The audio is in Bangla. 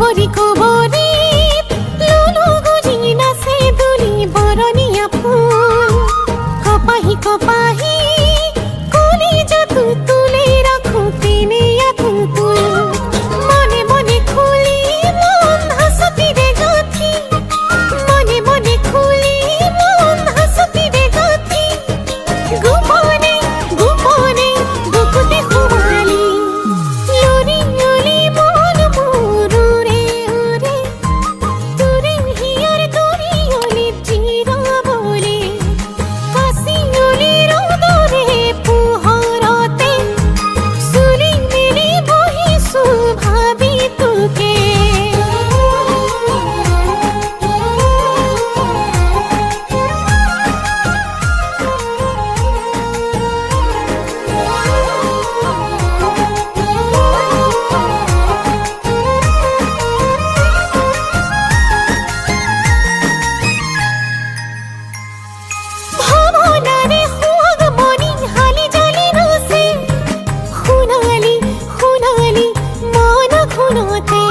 কবরি কবরি লুলু গুজি নাচে দুলি বরনিয়া ফুল কপাহি কপাহি কলি যতু তুলে রাখো টেনে আতুল তুল মনে মনে খুলি মন হাসতি রে গাথি মনে মনে খুলি মন হাসতি রে গাথি গোপনে গোপনে বুকুতে খুমালি লুরি লুরি মন মুরুরে উরে তুরে হিয়ার তুরি ওলি জিরা বলে কাশি ওলি রোদরে পুহরতে সুলি মিলি বহি সুভাবি তুকে ভাবনারে হুয়াগ মনি হালি জালি রসে খুনালি খুনালি মন খুনতে